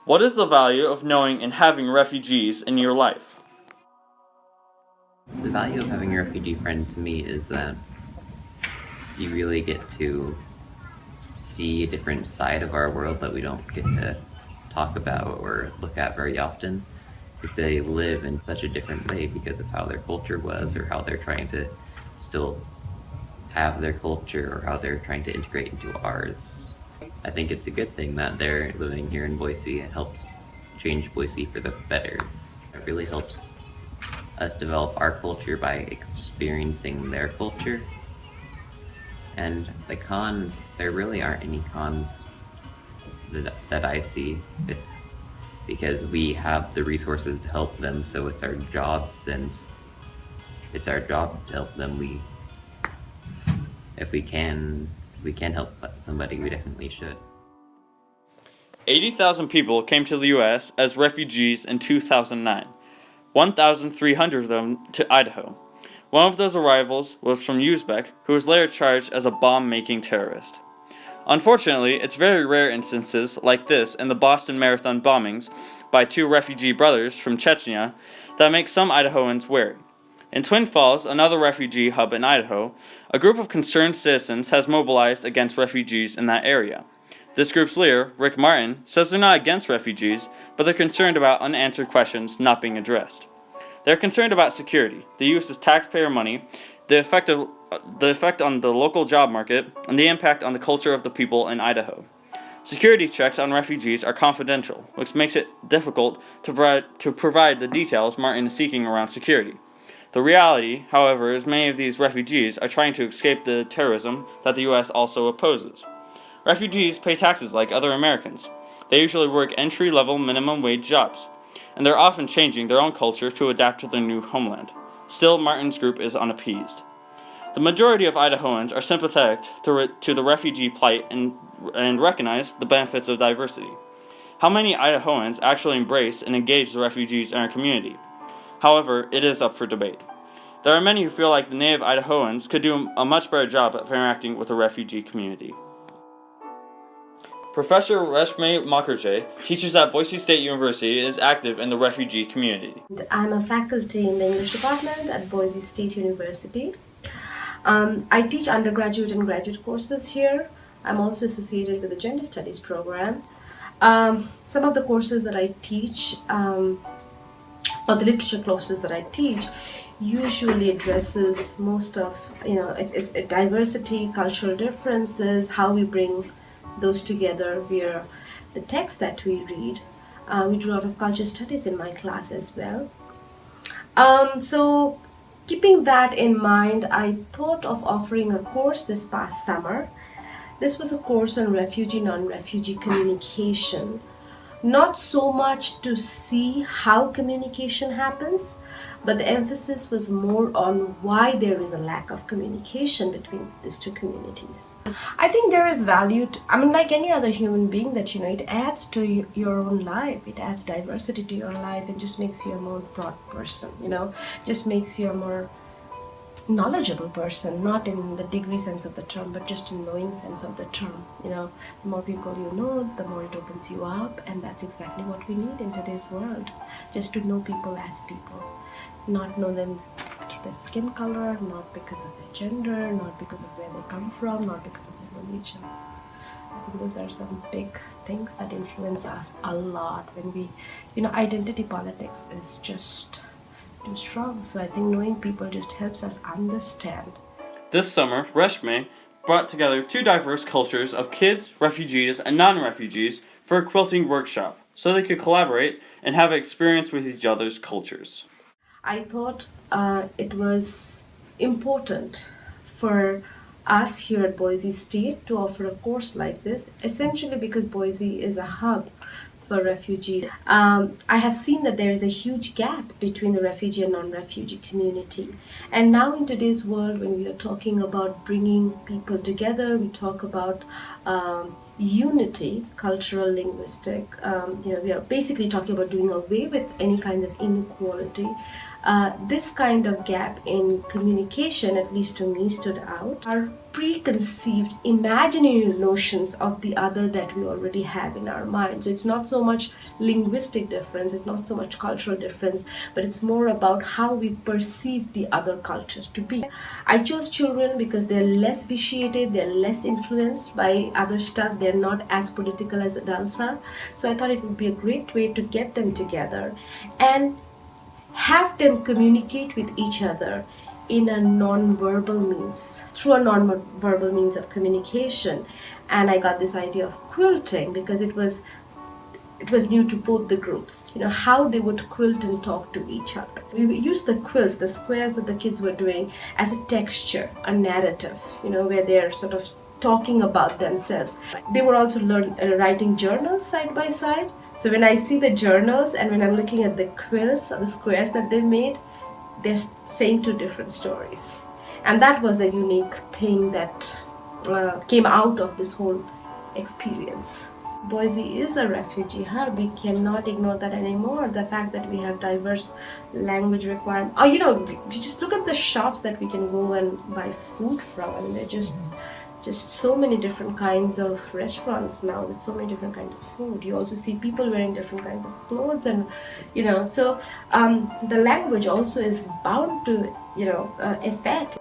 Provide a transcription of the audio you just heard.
What is the value of knowing and having refugees in your life? The value of having a refugee friend to me is that you really get to see a different side of our world that we don't get to talk about or look at very often. That they live in such a different way because of how their culture was, or how they're trying to still have their culture, or how they're trying to integrate into ours. I think it's a good thing that they're living here in Boise. It helps change Boise for the better. It really helps us develop our culture by experiencing their culture. And the cons, there really aren't any cons that I see. It's because we have the resources to help them, so it's our jobs, and it's our job to help them. If we can help somebody, we definitely should. 80,000 people came to the U.S. as refugees in 2009, 1,300 of them to Idaho. One of those arrivals was from Uzbek, who was later charged as a bomb-making terrorist. Unfortunately, it's very rare instances like this in the Boston Marathon bombings by two refugee brothers from Chechnya that make some Idahoans wary. In Twin Falls, another refugee hub in Idaho, a group of concerned citizens has mobilized against refugees in that area. This group's leader, Rick Martin, says they're not against refugees, but they're concerned about unanswered questions not being addressed. They're concerned about security, the use of taxpayer money, the effect on the local job market, and the impact on the culture of the people in Idaho. Security checks on refugees are confidential, which makes it difficult to provide the details Martin is seeking around security. The reality, however, is many of these refugees are trying to escape the terrorism that the U.S. also opposes. Refugees pay taxes like other Americans. They usually work entry-level minimum wage jobs, and they're often changing their own culture to adapt to their new homeland. Still, Martin's group is unappeased. The majority of Idahoans are sympathetic to the refugee plight and recognize the benefits of diversity. How many Idahoans actually embrace and engage the refugees in our community? However, it is up for debate. There are many who feel like the native Idahoans could do a much better job of interacting with the refugee community. Professor Reshme Mukherjee teaches at Boise State University and is active in the refugee community. I'm a faculty in the English department at Boise State University. I teach undergraduate and graduate courses here. I'm also associated with the Gender Studies program. Some of the courses that I teach, or the literature courses that I teach, usually addresses most of, it's diversity, cultural differences, how we bring those together via the text that we read. We do a lot of culture studies in my class as well. So keeping that in mind, I thought of offering a course this past summer. This was a course on refugee, non-refugee communication. Not so much to see how communication happens, but the emphasis was more on why there is a lack of communication between these two communities. I think there is value like any other human being, that it adds to your own life. It adds diversity to your life and just makes you a more broad person, just makes you a more knowledgeable person, not in the degree sense of the term, but just in knowing sense of the term. The more people you know, the more it opens you up, and that's exactly what we need in today's world. Just to know people as people, not know them through their skin color, not because of their gender, not because of where they come from, not because of their religion. I think those are some big things that influence us a lot when we, identity politics is just too strong. So I think knowing people just helps us understand. This summer, Reshme brought together two diverse cultures of kids, refugees, and non-refugees for a quilting workshop, so they could collaborate and have experience with each other's cultures. I thought it was important for us here at Boise State to offer a course like this, essentially because Boise is a hub for refugees. I have seen that there is a huge gap between the refugee and non-refugee community. And now in today's world, when we are talking about bringing people together, we talk about unity, cultural, linguistic, we are basically talking about doing away with any kind of inequality. this kind of gap in communication, at least to me, stood out. Our preconceived imaginary notions of the other that we already have in our mind. So it's not so much linguistic difference, it's not so much cultural difference, but it's more about how we perceive the other culture to be. I chose children because they're less vitiated, they're less influenced by other stuff, they're not as political as adults are. So I thought it would be a great way to get them together and have them communicate with each other in a non-verbal means, through a non-verbal means of communication. And I got this idea of quilting because it was new to both the groups, how they would quilt and talk to each other. We used the quilts, the squares that the kids were doing, as a texture, a narrative, where they're sort of talking about themselves. They were also writing journals side by side. So when I see the journals and when I'm looking at the quilts or the squares that they made, they're saying two different stories. And that was a unique thing that came out of this whole experience. Boise is a refugee hub. We cannot ignore that anymore. The fact that we have diverse language requirements. Oh, you just look at the shops that we can go and buy food from. I mean, they're just so many different kinds of restaurants now with so many different kinds of food. You also see people wearing different kinds of clothes, and so the language also is bound to affect